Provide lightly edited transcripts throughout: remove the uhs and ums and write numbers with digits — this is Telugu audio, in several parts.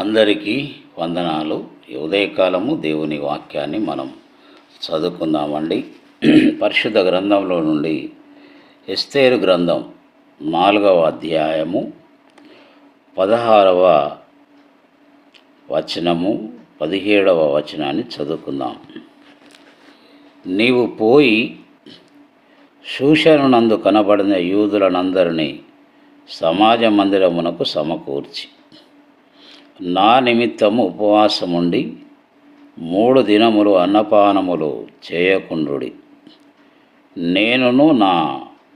అందరికీ వందనాలు. ఉదయకాలము దేవుని వాక్యాన్ని మనం చదువుకుందామండి. పరిశుద్ధ గ్రంథంలో నుండి ఎస్తేరు గ్రంథం 4వ అధ్యాయము 16వ వచనము 17వ వచనాన్ని చదువుకుందాం. నీవు పోయి షూషనునందు కనబడిన యూదులనందరినీ సమాజ మందిరమునకు సమకూర్చి నా నిమిత్తము ఉపవాసముండి 3 దినములు అన్నపానములు చేయకుండుడి. నేనును నా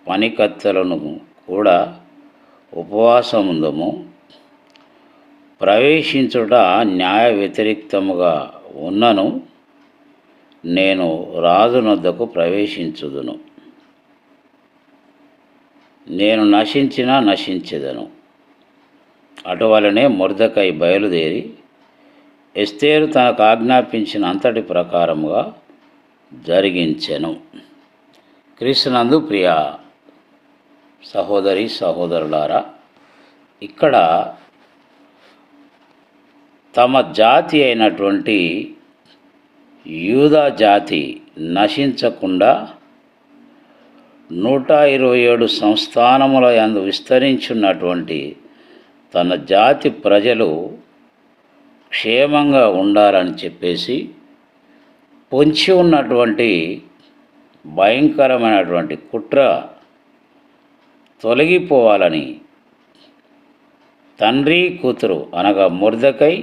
పనికత్తెలను కూడా ఉపవాసముందము. ప్రవేశించుట న్యాయ వ్యతిరిక్తముగా ఉన్నను నేను రాజునొద్దకు ప్రవేశించుదును. నేను నశించెదను. అటువలనే మొర్దెకై బయలుదేరి ఎస్తేరు తనకు ఆజ్ఞాపించిన అంతటి ప్రకారముగా జరిగించెను. క్రీస్తునందు ప్రియ సహోదరి సహోదరులారా, ఇక్కడ తమ జాతి అయినటువంటి యూదా జాతి నశించకుండా 127 సంస్థానముల యందు విస్తరించున్నటువంటి తన జాతి ప్రజలు క్షేమంగా ఉండాలని చెప్పేసి పొంచి ఉన్నటువంటి భయంకరమైనటువంటి కుట్ర తొలగిపోవాలని తండ్రి కూతురు అనగా మొర్దెకై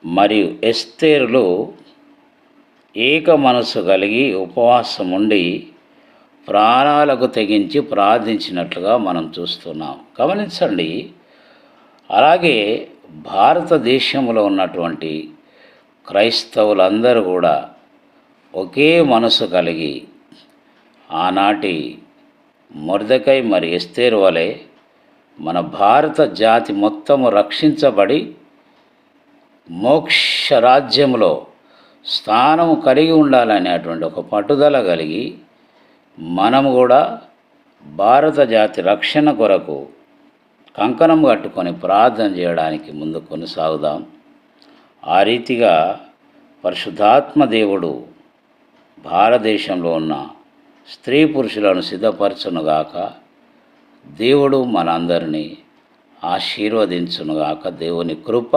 మరియు ఎస్తేరులు ఏక మనసు కలిగి ఉపవాసముండి ప్రాణాలకు తెగించి ప్రార్థించినట్లుగా మనం చూస్తున్నాం. గమనించండి. అలాగే భారతదేశంలో ఉన్నటువంటి క్రైస్తవులందరూ కూడా ఒకే మనసు కలిగి ఆనాటి మొర్దెకై మరి ఎస్తేరు వలె మన భారత జాతి మొత్తము రక్షించబడి మోక్ష రాజ్యంలో స్థానము కలిగి ఉండాలనేటువంటి ఒక పట్టుదల కలిగి మనము కూడా భారత జాతి రక్షణ కొరకు కంకణం కట్టుకొని ప్రార్థన చేయడానికి ముందు కొనసాగుదాం. ఆ రీతిగా పరిశుద్ధాత్మ దేవుడు భారతదేశంలో ఉన్న స్త్రీ పురుషులను సిద్ధపరచునుగాక. దేవుడు మనందరినీ ఆశీర్వదించునుగాక. దేవుని కృప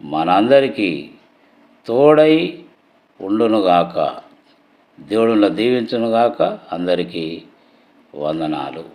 మనందరికీ తోడై ఉండునుగాక. దేవుడులా దీవించునుగాక. అందరికీ వందనాలు.